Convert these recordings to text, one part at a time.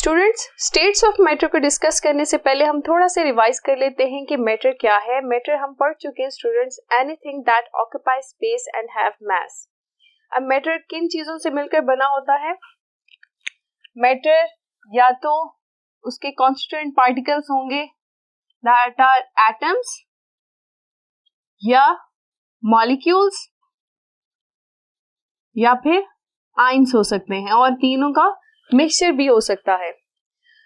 Students, states of matter को discuss करने से पहले हम थोड़ा सा रिवाइज कर लेते हैं कि मैटर क्या है। मैटर हम पढ़ चुके हैं students, anything that occupy space and have मास। अब मैटर किन चीजों से मिलकर बना होता है? मैटर या तो उसके कॉन्स्टिट्यूएंट पार्टिकल्स होंगे दैट आर एटम्स या मॉलिक्यूल्स या फिर आयंस हो सकते हैं, और तीनों का मिक्सचर भी हो सकता है।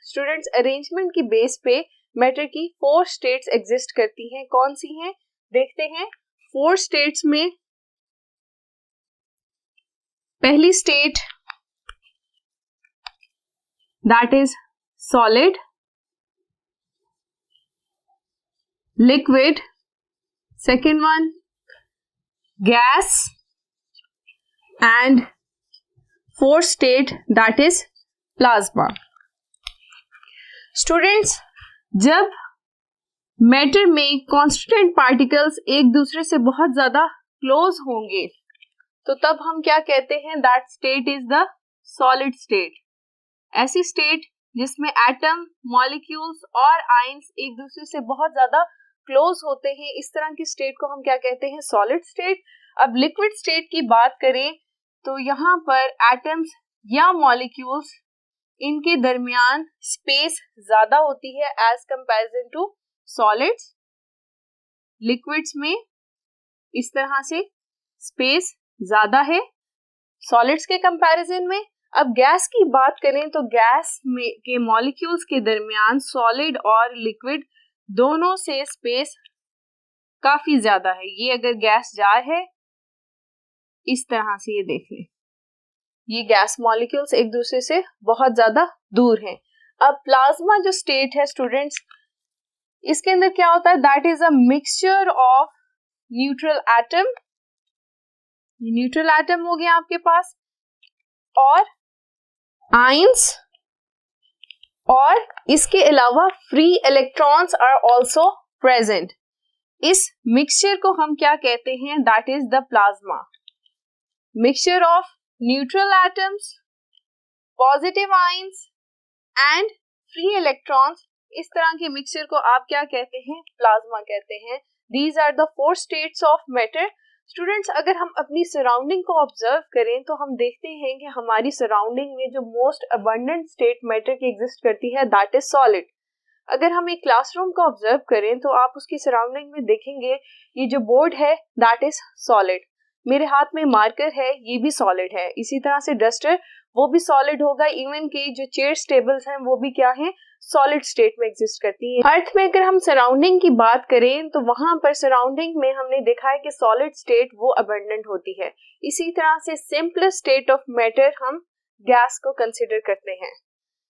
स्टूडेंट्स, अरेंजमेंट की बेस पे मैटर की 4 स्टेट्स एग्जिस्ट करती हैं। कौन सी हैं देखते हैं। 4 स्टेट्स में पहली state that is solid, liquid, second one gas and fourth state that is plasma. Students, जब मैटर में कॉन्स्टिट्यूएंट पार्टिकल्स एक दूसरे से बहुत ज्यादा क्लोज होंगे तो तब हम क्या कहते हैं? That state is the solid state. ऐसी स्टेट जिसमें एटम, मॉलिक्यूल्स और आयंस एक दूसरे से बहुत ज्यादा क्लोज होते हैं, इस तरह की स्टेट को हम क्या कहते हैं? Solid state. अब लिक्विड स्टेट की बात करें तो यहाँ पर एटम्स या मॉलिक्यूल्स, इनके दरमियान स्पेस ज्यादा होती है as comparison to solids. Liquids में इस तरह से स्पेस ज्यादा है सॉलिड्स के कंपैरिजन में। अब गैस की बात करें तो गैस में के मॉलिक्यूल्स के दरमियान सॉलिड और लिक्विड दोनों से स्पेस काफी ज्यादा है। ये अगर गैस जार है, इस तरह से ये देख लें, ये गैस मॉलिक्यूल्स एक दूसरे से बहुत ज्यादा दूर हैं। अब प्लाज्मा जो स्टेट है स्टूडेंट्स, इसके अंदर क्या होता है? That is a mixture of neutral atom, ये न्यूट्रल एटम हो गया आपके पास, और आयंस, और इसके अलावा free electrons are also present. इस मिक्सचर को हम क्या कहते हैं? That is the plasma. Mixture of neutral atoms, positive ions and free electrons, इस तरह के मिक्सचर को आप क्या कहते हैं? प्लाज्मा कहते हैं। These are the 4 states of matter. Students, अगर हम अपनी सराउंडिंग को ऑब्जर्व करें तो हम देखते हैं कि हमारी सराउंडिंग में जो मोस्ट अबंडेंट स्टेट मैटर की एग्जिस्ट करती है दैट इज सॉलिड। अगर हम एक क्लासरूम को ऑब्जर्व करें तो आप उसकी सराउंडिंग में देखेंगे ये जो बोर्ड है दैट इज सॉलिड, मेरे हाथ में मार्कर है ये भी सॉलिड है, इसी तरह से डस्टर वो भी सॉलिड होगा। इवन के जो चेयर्स टेबल्स हैं वो भी क्या हैं? सॉलिड स्टेट में एग्जिस्ट करती हैं। अर्थ में अगर हम सराउंडिंग की बात करें तो वहां पर सराउंडिंग में हमने देखा है कि सॉलिड स्टेट वो अबंडेंट होती है। इसी तरह से सिंपलेस्ट स्टेट ऑफ मैटर हम गैस को कंसिडर करते हैं।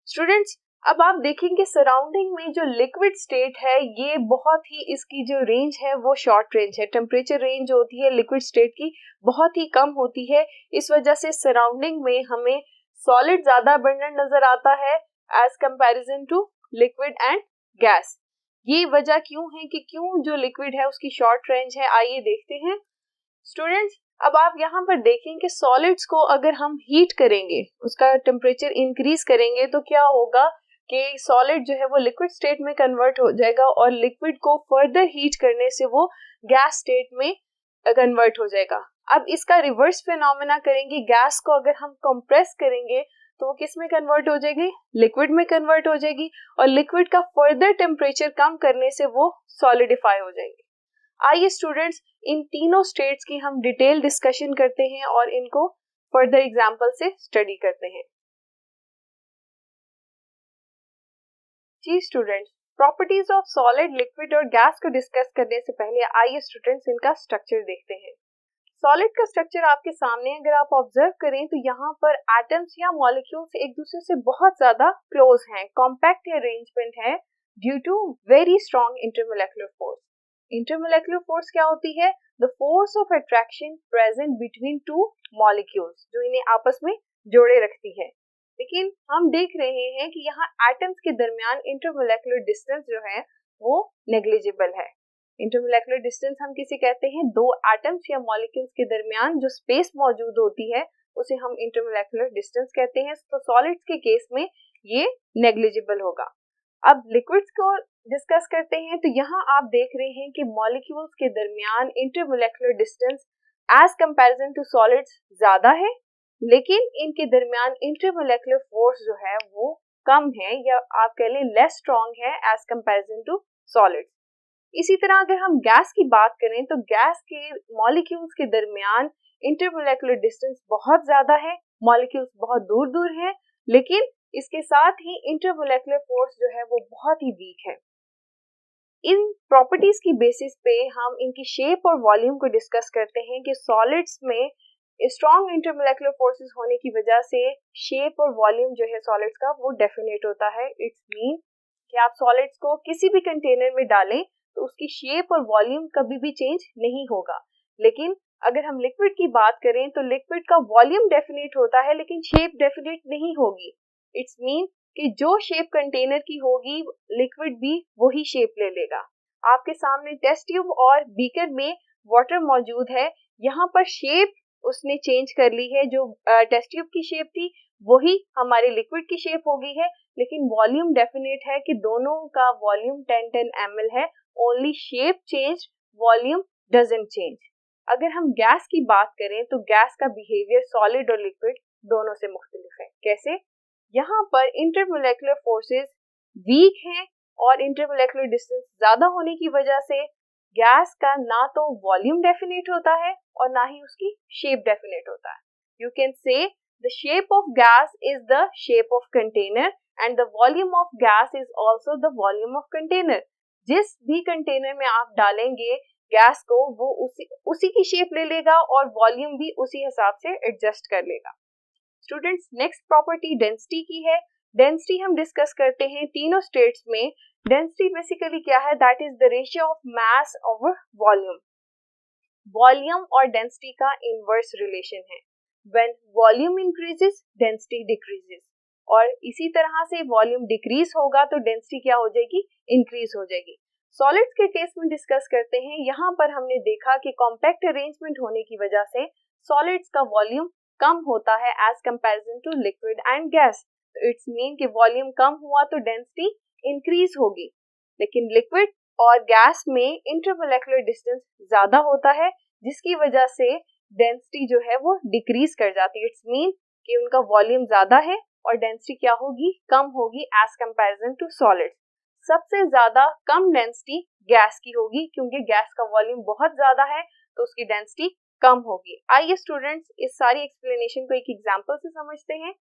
स्टूडेंट्स, अब आप देखेंगे सराउंडिंग में जो लिक्विड स्टेट है ये बहुत ही, इसकी जो रेंज है वो शॉर्ट रेंज है। टेम्परेचर रेंज होती है लिक्विड स्टेट की बहुत ही कम होती है। इस वजह से सराउंडिंग में हमें सॉलिड ज्यादा अबंडेंट नजर आता है as comparison to liquid and gas. ये वजह क्यों है कि क्यों जो लिक्विड है उसकी शॉर्ट रेंज है, आइए देखते हैं। स्टूडेंट्स, अब आप यहाँ पर देखें कि सॉलिड्स को अगर हम हीट करेंगे, उसका टेम्परेचर इंक्रीज करेंगे तो क्या होगा कि सॉलिड जो है वो लिक्विड स्टेट में कन्वर्ट हो जाएगा, और लिक्विड को फर्दर हीट करने से वो गैस स्टेट में कन्वर्ट हो जाएगा। अब इसका रिवर्स फिनोमेना करेंगे, गैस को अगर हम कंप्रेस करेंगे तो वो किस में कन्वर्ट हो जाएगी? लिक्विड में कन्वर्ट हो जाएगी, और लिक्विड का फर्दर टेम्परेचर कम करने से वो सॉलिडिफाई हो जाएगी। आइए स्टूडेंट्स, इन तीनों स्टेट्स की हम डिटेल डिस्कशन करते हैं और इनको फर्दर एग्जांपल से स्टडी करते हैं। जी students, properties of solid, liquid और गैस को डिस्कस करने से पहले आइए स्टूडेंट्स इनका स्ट्रक्चर देखते हैं। सॉलिड का स्ट्रक्चर आपके सामने अगर आप ऑब्जर्व करें तो यहाँ पर एटम्स या मॉलिक्यूल्स एक दूसरे से बहुत ज्यादा क्लोज हैं, कॉम्पैक्ट या अरेंजमेंट है due to very strong intermolecular force. Intermolecular force क्या होती है? The force of attraction present between two molecules, जो इन्हें आपस में जोड़े रखती है। लेकिन हम देख रहे हैं कि यहाँ एटम्स के दरमियान इंटरमोलेक्युलर डिस्टेंस जो है वो नेग्लिजिबल है। इंटरमोलेक्युलर डिस्टेंस हम किसे कहते हैं? 2 एटम्स या मॉलिक्यूल्स के दरमियान जो स्पेस मौजूद होती है उसे हम इंटरमोलेक्युलर डिस्टेंस कहते हैं। तो सॉलिड्स के केस में ये नेग्लिजिबल होगा। अब लिक्विड्स को डिस्कस करते हैं। तो यहाँ आप देख रहे हैं कि मॉलिक्यूल्स के दरमियान intermolecular distance as comparison to solids ज़्यादा है, लेकिन इनके दरमियान इंटरमोलेकुलर फोर्स जो है वो कम है, या आप कह लें लेस स्ट्रॉन्ग है एज कंपैरिजन टू सॉलिड्स। इसी तरह अगर हम गैस की बात करें तो गैस के मॉलिक्यूल्स के दरमियान इंटरमोलेकुलर डिस्टेंस बहुत ज़्यादा है, मॉलिक्यूल्स बहुत दूर दूर हैं, लेकिन इसके साथ ही इंटरमोलेकुलर फोर्स जो है वो बहुत ही वीक है। इन प्रॉपर्टीज की बेसिस पे हम इनकी शेप और वॉल्यूम को डिस्कस करते हैं कि सॉलिड्स में स्ट्रॉन्ग इंटरमोलेकुलर फोर्सेस होने की वजह से शेप और वॉल्यूम जो है सॉलिड्स का वो डेफिनेट होता है। इट्स मीन कि आप सॉलिड्स को किसी भी कंटेनर में डालें तो उसकी शेप और वॉल्यूम कभी भी चेंज नहीं होगा, लेकिन अगर हम लिक्विड की बात करें तो लिक्विड का वॉल्यूम डेफिनेट होता है लेकिन शेप डेफिनेट नहीं होगी। इट्स मीन कि जो शेप कंटेनर की होगी लिक्विड भी वही शेप ले लेगा। आपके सामने टेस्ट ट्यूब और बीकर में वाटर मौजूद है, यहाँ पर शेप उसने चेंज कर ली है, जो टेस्ट ट्यूब की शेप थी वही हमारे लिक्विड की शेप हो गई है, लेकिन वॉल्यूम डेफिनेट है कि दोनों का वॉल्यूम 10 ml है। Only shape change, volume doesn't change. अगर हम गैस की बात करें तो गैस का बिहेवियर सॉलिड और लिक्विड दोनों से मुख्तलिफ है। कैसे? यहाँ पर इंटरमोलेकुलर फोर्सेस वीक हैं और इंटरमोलेकुलर डिस्टेंस ज़्यादा होने की वजह से गैस का ना तो वॉल्यूम डेफिनेट होता है और ना ही उसकी शेप डेफिनेट होता है। यू कैन से the shape of gas is the shape of container and the volume of gas is also the volume of container. जिस भी कंटेनर में आप डालेंगे गैस को वो उसी की शेप ले लेगा और वॉल्यूम भी उसी हिसाब से एडजस्ट कर लेगा। स्टूडेंट्स, नेक्स्ट प्रॉपर्टी डेंसिटी की है। डेंसिटी हम डिस्कस करते हैं तीनों स्टेट्स में। डेंसिटी बेसिकली क्या है? That is the ratio of mass over volume. Volume और डेंसिटी का इनवर्स रिलेशन है। When volume increases density decreases, और इसी तरह से वॉल्यूम डिक्रीज होगा तो डेंसिटी क्या हो जाएगी? इंक्रीज हो जाएगी। सॉलिड्स के केस में डिस्कस करते हैं। यहाँ पर हमने देखा कि कॉम्पैक्ट अरेंजमेंट होने की वजह से सॉलिड्स का वॉल्यूम कम होता है as comparison to liquid and gas. तो इट्स मीन कि वॉल्यूम कम हुआ तो डेंसिटी इंक्रीज होगी, लेकिन लिक्विड और गैस में इंटरमोलेकुलर डिस्टेंस ज्यादा होता है जिसकी वजह से डेंसिटी जो है वो डिक्रीज कर जाती है। इट्स मीन कि उनका वॉल्यूम ज्यादा है और डेंसिटी क्या होगी? कम होगी एज कंपैरिजन टू सॉलिड्स। सबसे ज्यादा कम डेंसिटी गैस की होगी क्योंकि गैस का वॉल्यूम बहुत ज्यादा है तो उसकी डेंसिटी कम होगी। आइए स्टूडेंट्स इस सारी एक्सप्लेनेशन को एक एग्जांपल से समझते हैं।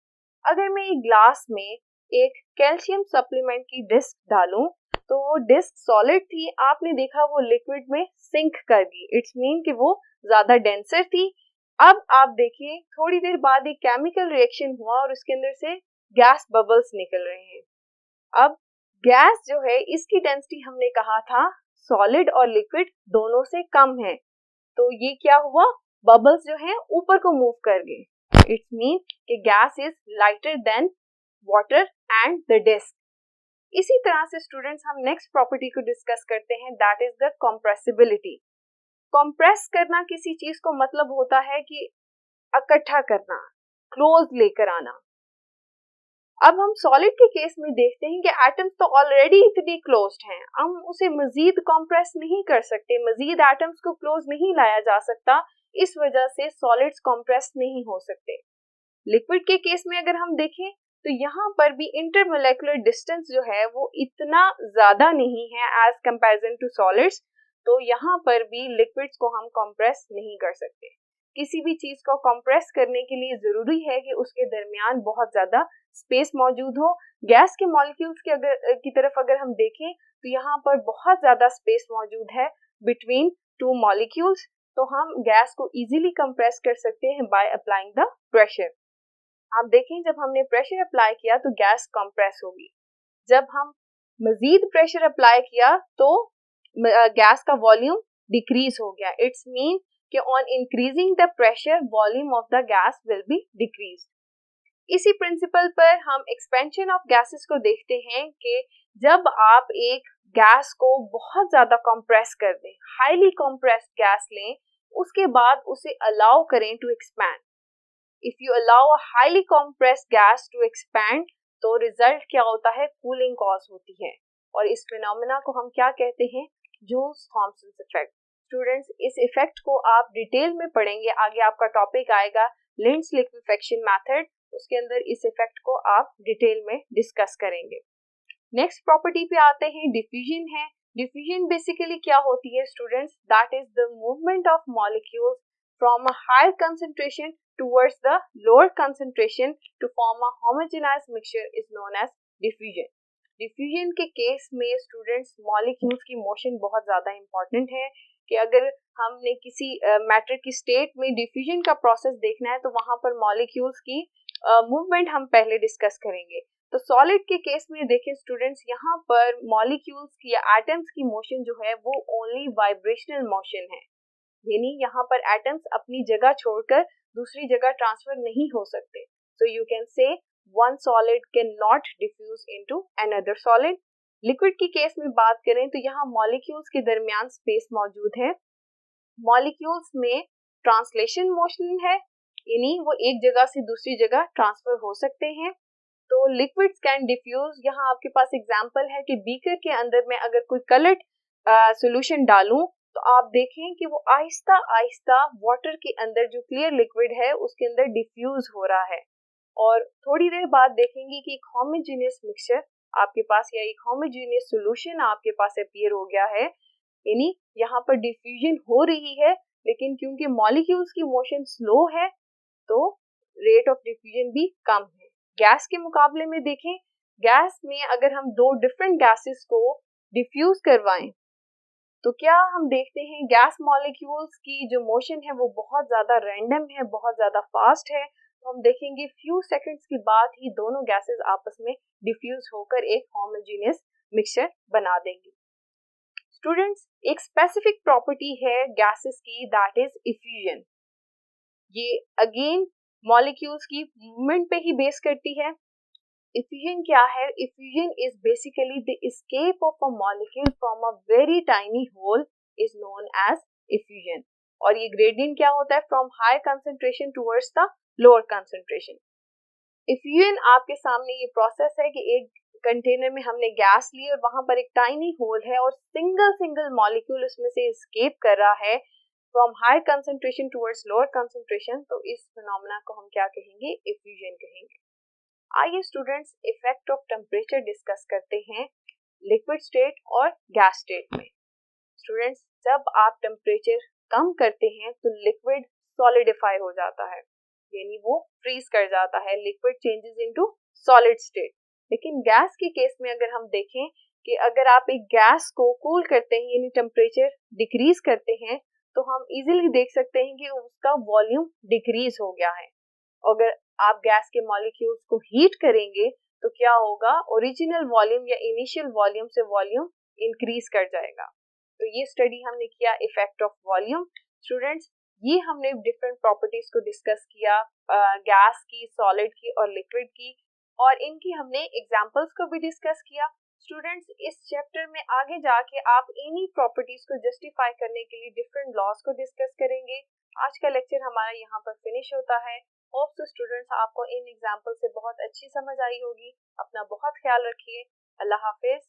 अगर मैं एक ग्लास में एक कैल्शियम सप्लीमेंट की डिस्क डालूं तो वो डिस्क सॉलिड थी, आपने देखा वो लिक्विड में सिंक कर गई। इट्स मीन कि वो ज्यादा डेंसर थी। अब आप देखिए थोड़ी देर बाद एक केमिकल रिएक्शन हुआ और उसके अंदर से गैस बबल्स निकल रहे हैं। अब गैस जो है इसकी डेंसिटी हमने कहा था सॉलिड और लिक्विड दोनों से कम है, तो ये क्या हुआ? बबल्स जो हैं ऊपर को मूव कर गए। इट्स मीन कि gas is lighter than water and the disc. इसी तरह से स्टूडेंट्स हम नेक्स्ट प्रॉपर्टी को डिस्कस करते हैं, that is the compressibility. Compress करना किसी चीज को मतलब होता है कि इकट्ठा करना, क्लोज लेकर आना। अब हम सॉलिड के केस में देखते हैं कि एटम्स तो ऑलरेडी इतनी क्लोज्ड हैं, हम उसे मजीद कंप्रेस नहीं कर सकते, मजीद एटम्स को क्लोज नहीं लाया जा सकता, इस वजह से सॉलिड्स कंप्रेस नहीं हो सकते। लिक्विड के केस में अगर हम देखें तो यहाँ पर भी इंटरमोलेकुलर डिस्टेंस जो है वो इतना ज्यादा नहीं है एज कंपैरिजन टू सॉलिड्स, तो यहाँ पर भी लिक्विड्स को हम कंप्रेस नहीं कर सकते। किसी भी चीज को कंप्रेस करने के लिए जरूरी है कि उसके दरमियान बहुत ज्यादा स्पेस मौजूद हो। गैस के मॉलिक्यूल्स की तरफ अगर हम देखें तो यहाँ पर बहुत ज्यादा स्पेस मौजूद है बिटवीन टू मॉलिक्यूल्स, तो हम गैस को इजीली कंप्रेस कर सकते हैं बाय अप्लाइंग द प्रेशर। आप देखें जब हमने प्रेशर अप्लाई किया तो गैस कंप्रेस होगी, जब हम मजीद प्रेशर अप्लाई किया तो गैस का वॉल्यूम डिक्रीज हो गया। इट्स मीन कि on increasing the pressure volume of the gas will be decrease. इसी प्रिंसिपल पर हम एक्सपेंशन ऑफ गैसेस को देखते हैं कि जब आप एक गैस को बहुत ज्यादा कंप्रेस कर दें, हाईली कंप्रेस्ड गैस लें, उसके बाद उसे अलाउ करें to expand. If you allow a highly compressed gas to expand, तो रिजल्ट क्या होता है, कूलिंग कॉज होती है और इस फिनोमेना को हम क्या कहते हैं, जोन्स-थॉमसन इफेक्ट। स्टूडेंट्स इस इफेक्ट को आप डिटेल में पढ़ेंगे, आगे आपका टॉपिक आएगा लिंड्स लिक्विफेक्शन मेथड, उसके अंदर इस इफेक्ट को आप डिटेल में डिस्कस करेंगे। नेक्स्ट प्रॉपर्टी पे आते हैं, डिफ्यूजन है। डिफ्यूजन बेसिकली क्या होती है students, that is the movement of molecules from a higher concentration towards the lower concentration to form a homogenized mixture is known as diffusion. Diffusion के case में students molecules की motion बहुत ज़्यादा important है कि अगर हमने किसी मैटर की स्टेट में डिफ्यूजन का प्रोसेस देखना है तो वहाँ पर मॉलिक्यूल्स की मूवमेंट हम पहले डिस्कस करेंगे। तो सॉलिड के केस में देखें स्टूडेंट्स, यहाँ पर मॉलिक्यूल्स की या एटम्स की मोशन जो है वो ओनली वाइब्रेशनल मोशन है, यानी यहाँ पर एटम्स अपनी जगह छोड़कर दूसरी जगह ट्रांसफर नहीं हो सकते। So you can say one solid can not diffuse into another solid. Liquid की केस में बात करें तो यहाँ मॉलिक्यूल्स के दरमियान स्पेस मौजूद है। मॉलिक्यूल्स में ट्रांसलेशन मोशन है, यानी वो एक जगह से दूसरी जगह ट्रांसफर हो सकते हैं। तो लिक्विड्स कैन डिफ्यूज, यहाँ आपके पास एग्जांपल है कि बीकर के अंदर में अगर कोई कलर्ड सॉल्यूशन डालूं तो आप देखें कि वो आहिस्ता आहिस्ता वाटर के अंदर जो क्लियर लिक्विड है उसके अंदर डिफ्यूज हो रहा है और थोड़ी देर बाद देखेंगे कि एक होमोजेनियस मिक्सचर आपके पास या एक होमोजेनियस सॉल्यूशन आपके पास अपीयर हो गया है, यानी यहाँ पर डिफ्यूजन हो रही है लेकिन क्योंकि मॉलिक्यूल्स की मोशन स्लो है तो रेट ऑफ डिफ्यूजन भी कम है। गैस के मुकाबले में देखें, गैस में अगर हम दो डिफरेंट गैसेस को डिफ्यूज करवाएं तो क्या हम देखते हैं गैस मॉलिक्यूल्स की जो मोशन है वो बहुत ज़्यादा रैंडम है, बहुत ज़्यादा फास्ट है। तो हम देखेंगे फ्यू सेकंड्स के बाद ही दोनों गैसेस आपस में डिफ्यूज होकर एक होमोजेनियस मिक्सचर बना देंगी। स्टूडेंट्स एक स्पेसिफिक प्रॉपर्टी है गैसेस की, दैट इज इफ्यूजन। ये अगेन मॉलिक्यूल्स की मूवमेंट पे ही बेस करती है। इफ्यूजन क्या है? Effusion is basically the escape of a molecule from a very tiny hole is known as effusion. और ये ग्रेडियंट क्या होता है? From high concentration towards the lower concentration. Effusion आपके सामने ये प्रोसेस है कि एक कंटेनर में हमने गैस ली और वहां पर एक टाइनी होल है और सिंगल मॉलिक्यूल उसमें से एस्केप कर रहा है from high concentration towards lower concentration. तो इस फिनोमेना को हम क्या कहेंगे? इफ्यूजन कहेंगे। आइए students effect of temperature discuss करते हैं लिक्विड स्टेट और गैस स्टेट में। स्टूडेंट्स जब आप टेम्परेचर कम करते हैं तो लिक्विड सॉलिडिफाई हो जाता है, यानी वो फ्रीज कर जाता है, liquid changes into solid state. लेकिन गैस के केस में अगर हम देखें कि अगर आप एक गैस को कूल करते हैं यानी टेम्परेचर डिक्रीज करते हैं तो हम इजीली देख सकते हैं कि उसका वॉल्यूम डिक्रीज हो गया है। अगर आप गैस के मॉलिक्यूल्स को हीट करेंगे तो क्या होगा? ओरिजिनल वॉल्यूम या इनिशियल वॉल्यूम से वॉल्यूम इंक्रीज कर जाएगा। तो ये स्टडी हमने किया इफेक्ट ऑफ वॉल्यूम। स्टूडेंट्स ये हमने डिफरेंट प्रॉपर्टीज को डिस्कस किया, गैस की, सॉलिड की और लिक्विड की, और इनकी हमने एग्जांपल्स को भी डिस्कस किया। स्टूडेंट्स इस चैप्टर में आगे जाके आप इन्हीं प्रॉपर्टीज को जस्टिफाई करने के लिए डिफरेंट लॉज को डिस्कस करेंगे। आज का लेक्चर हमारा यहाँ पर फिनिश होता है। होप सो स्टूडेंट्स आपको इन एग्जांपल से बहुत अच्छी समझ आई होगी। अपना बहुत ख्याल रखिए। अल्लाह हाफिज।